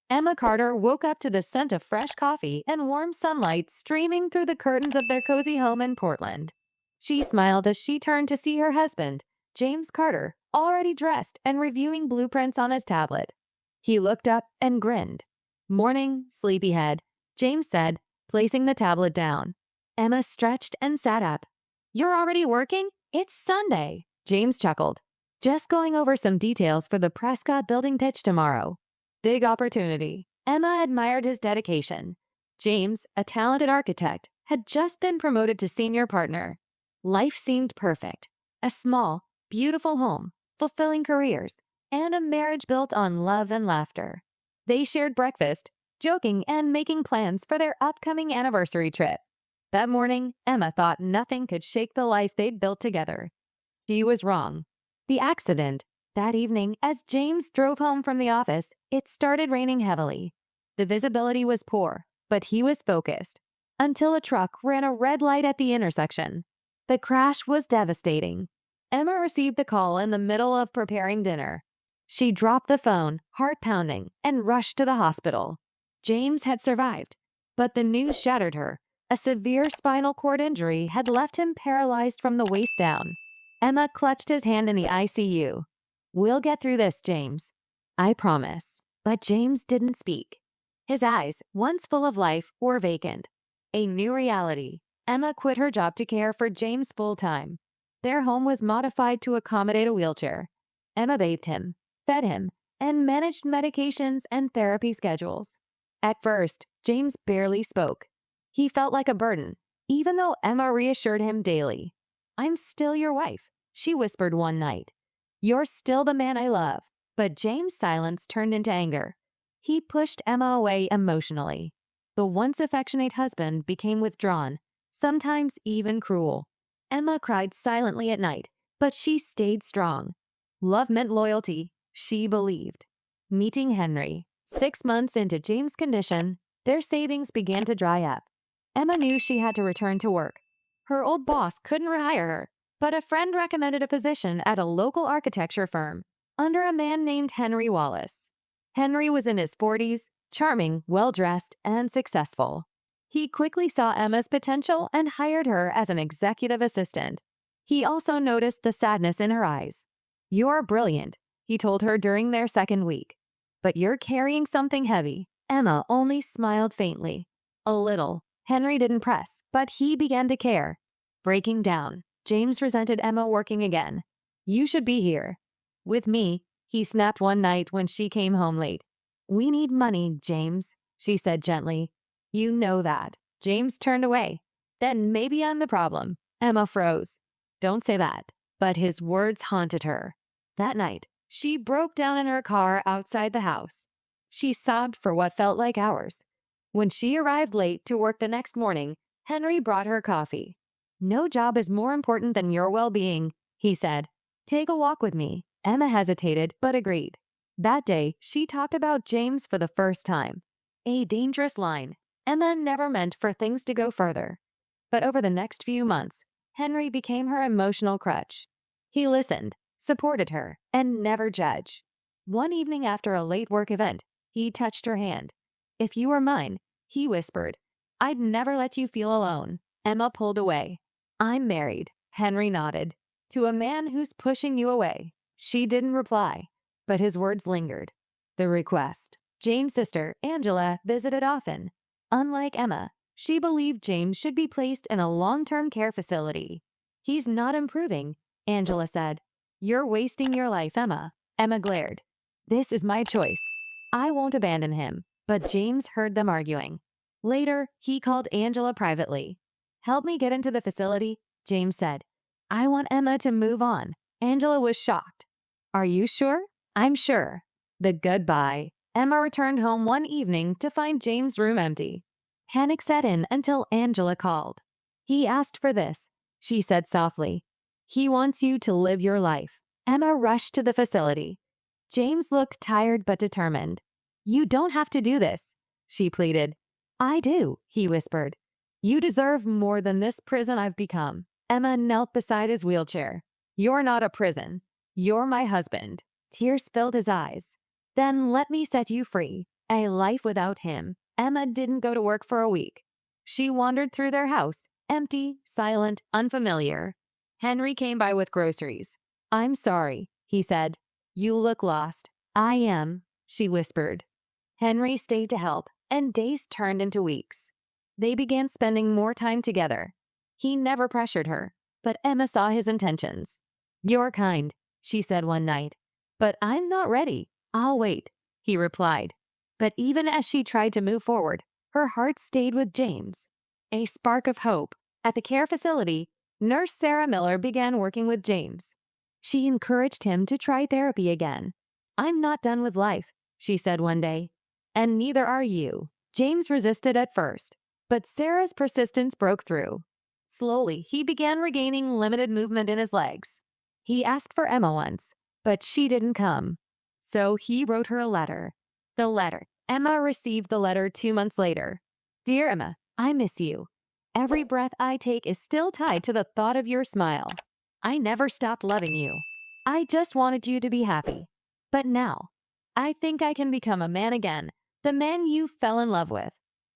Emma Carter woke up to the scent of fresh coffee and warm sunlight streaming through the curtains of their cozy home in Portland. She smiled as she turned to see her husband, James Carter, already dressed and reviewing blueprints on his tablet. He looked up and grinned. "Morning, sleepyhead," James said, placing the tablet down. Emma stretched and sat up. "You're already working? It's Sunday," James chuckled. "Just going over some details for the Prescott building pitch tomorrow." Big opportunity. Emma admired his dedication. James, a talented architect, had just been promoted to senior partner. Life seemed perfect. A small, beautiful home, fulfilling careers, and a marriage built on love and laughter. They shared breakfast, joking and making plans for their upcoming anniversary trip. That morning, Emma thought nothing could shake the life they'd built together. She was wrong. The accident. That evening, as James drove home from the office, it started raining heavily. The visibility was poor, but he was focused. Until a truck ran a red light at the intersection. The crash was devastating. Emma received the call in the middle of preparing dinner. She dropped the phone, heart pounding, and rushed to the hospital. James had survived, but the news shattered her. A severe spinal cord injury had left him paralyzed from the waist down. Emma clutched his hand in the ICU. "We'll get through this, James." "I promise." But James didn't speak. His eyes, once full of life, were vacant. A new reality. Emma quit her job to care for James full-time. Their home was modified to accommodate a wheelchair. Emma bathed him, fed him, and managed medications and therapy schedules. At first, James barely spoke. He felt like a burden, even though Emma reassured him daily. "I'm still your wife," she whispered one night. "You're still the man I love." But James' silence turned into anger. He pushed Emma away emotionally. The once affectionate husband became withdrawn, sometimes even cruel. Emma cried silently at night, but she stayed strong. Love meant loyalty, she believed. Meeting Henry. 6 months into James' condition, their savings began to dry up. Emma knew she had to return to work. Her old boss couldn't rehire her, but a friend recommended a position at a local architecture firm under a man named Henry Wallace. Henry was in his 40s, charming, well-dressed, and successful. He quickly saw Emma's potential and hired her as an executive assistant. He also noticed the sadness in her eyes. "You're brilliant," he told her during their second week. "But you're carrying something heavy." Emma only smiled faintly. A little. Henry didn't press, but he began to care. Breaking down, James resented Emma working again. "You should be here." "With me," he snapped one night when she came home late. "We need money, James," she said gently. "You know that." James turned away. "Then maybe I'm the problem." Emma froze. "Don't say that." But his words haunted her. That night, she broke down in her car outside the house. She sobbed for what felt like hours. When she arrived late to work the next morning, Henry brought her coffee. "No job is more important than your well-being," he said. "Take a walk with me." Emma hesitated, but agreed. That day, she talked about James for the first time. A dangerous line. Emma never meant for things to go further. But over the next few months, Henry became her emotional crutch. He listened, supported her, and never judged. One evening after a late work event, he touched her hand. "If you were mine," he whispered, "I'd never let you feel alone." Emma pulled away. "I'm married," Henry nodded. "To a man who's pushing you away." She didn't reply, but his words lingered. The request. James' sister, Angela, visited often. Unlike Emma, she believed James should be placed in a long-term care facility. "He's not improving," Angela said. "You're wasting your life, Emma." Emma glared. "This is my choice. I won't abandon him." But James heard them arguing. Later, he called Angela privately. "Help me get into the facility," James said. "I want Emma to move on." Angela was shocked. "Are you sure?" "I'm sure." The goodbye. Emma returned home one evening to find James' room empty. Panic set in until Angela called. "He asked for this," she said softly. "He wants you to live your life." Emma rushed to the facility. James looked tired but determined. "You don't have to do this," she pleaded. "I do," he whispered. "You deserve more than this prison I've become." Emma knelt beside his wheelchair. "You're not a prison. You're my husband." Tears filled his eyes. "Then let me set you free." A life without him. Emma didn't go to work for a week. She wandered through their house, empty, silent, unfamiliar. Henry came by with groceries. "I'm sorry," he said. "You look lost." "I am," she whispered. Henry stayed to help, and days turned into weeks. They began spending more time together. He never pressured her, but Emma saw his intentions. "You're kind," she said one night. "But I'm not ready. I'll wait," he replied. But even as she tried to move forward, her heart stayed with James. A spark of hope. At the care facility, Nurse Sarah Miller began working with James. She encouraged him to try therapy again. "I'm not done with life," she said one day. "And neither are you." James resisted at first, but Sarah's persistence broke through. Slowly, he began regaining limited movement in his legs. He asked for Emma once, but she didn't come. So he wrote her a letter. The letter. Emma received the letter 2 months later. "Dear Emma, I miss you. Every breath I take is still tied to the thought of your smile. I never stopped loving you. I just wanted you to be happy. But now, I think I can become a man again, the man you fell in love with.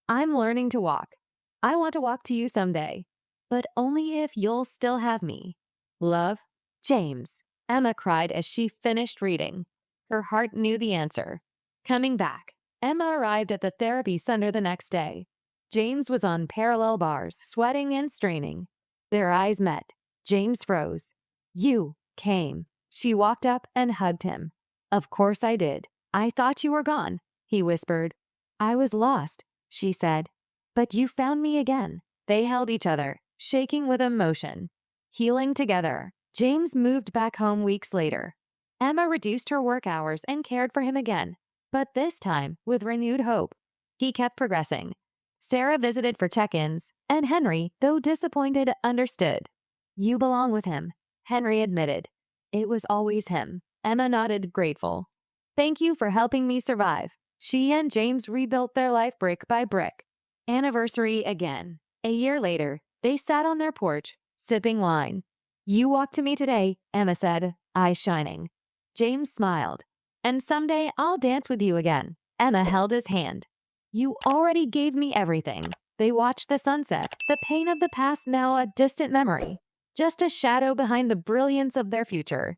I'm learning to walk. I want to walk to you someday, but only if you'll still have me. Love, James." Emma cried as she finished reading. Her heart knew the answer. Coming back, Emma arrived at the therapy center the next day. James was on parallel bars, sweating and straining. Their eyes met. James froze. "You came." She walked up and hugged him. "Of course I did. I thought you were gone," he whispered. "I was lost," she said. "But you found me again." They held each other, shaking with emotion. Healing together, James moved back home weeks later. Emma reduced her work hours and cared for him again, but this time with renewed hope. He kept progressing. Sarah visited for check-ins, and Henry, though disappointed, understood. "You belong with him," Henry admitted. "It was always him." Emma nodded, grateful. "Thank you for helping me survive." She and James rebuilt their life brick by brick. Anniversary again. A year later, they sat on their porch, sipping wine. "You walked to me today," Emma said, eyes shining. James smiled. "And someday I'll dance with you again." Emma held his hand. "You already gave me everything." They watched the sunset, the pain of the past now a distant memory, just a shadow behind the brilliance of their future.